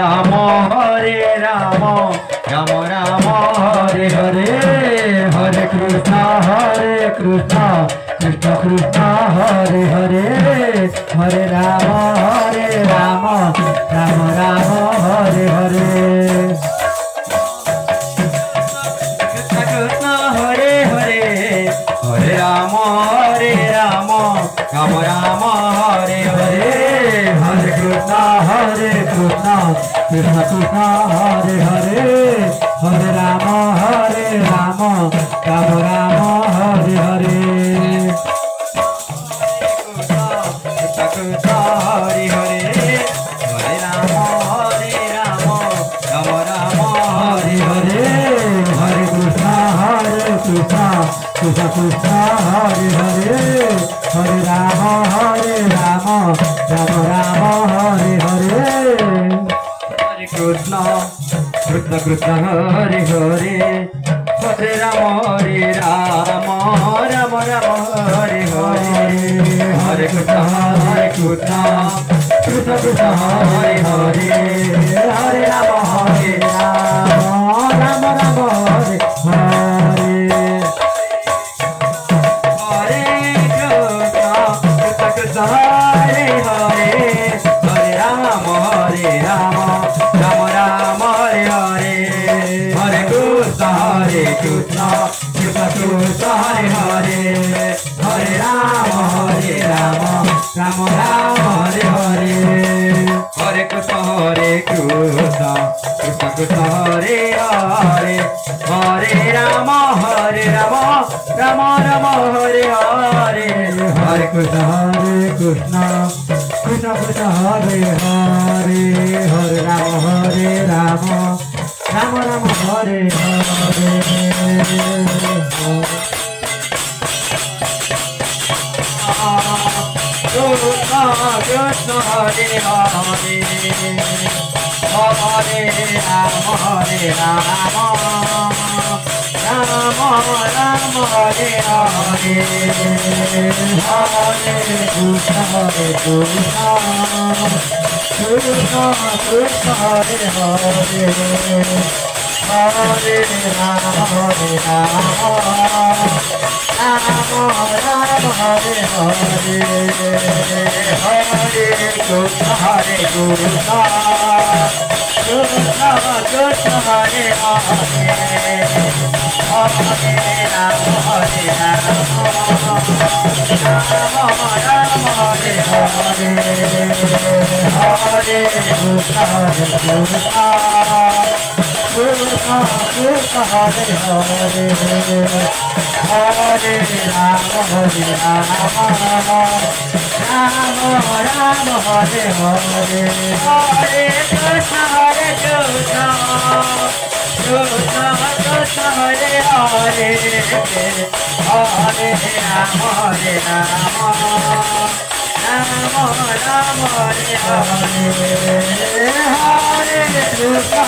Ram Ram Ram Hare Hare Hare Krishna Krishna Krishna Hare Hare Hare Ram Ram Ram Hare Hare Krishna Hare Hare Hare Ram Ram Ram Hare Hare Hare Krishna Krishna Krishna Hare Hare Hare Ram Ram Ram Hare Hare Krishna Hare Hare Hare Ram Ram Ram Hare Hare Hare Krishna Krishna Krishna Hare Hare Hare Ram Ram Ram Hare Hare Hare Krishna Krishna Krishna Hare Hare Hare Ram Ram Ram Hare Hare Hare Krishna Krishna Krishna Hare Hare Hare Ram Ram Ram Hare Hare Hare Hare Hare Ram Ram Ram Hare Hare Hare Krishna Krishna Krishna Hare Hare Hare Ram Ram Ram Hare Hare Hare Krishna Krishna Krishna Hare Hare Hare Ram Ram Ram Hare Hare Hare Krishna Krishna Krishna Hare Hare Hare Ram Ram Ram Hare Hare Krishna Hare Hare Hare Ram Ram Ram Hare Hare Hare Krishna Krishna Krishna Hare Hare Hare Ram Ram Hare Hare Hare Krishna Krishna Krishna Hare Hare Hare Ram Ram Hare Hare Hare Krishna Krishna Krishna Hare Hare Hare Ram Ram Hare Hare Hare Krishna Krishna Krishna Hare Hare Hare Ram Ram Hare Hare Hare Krishna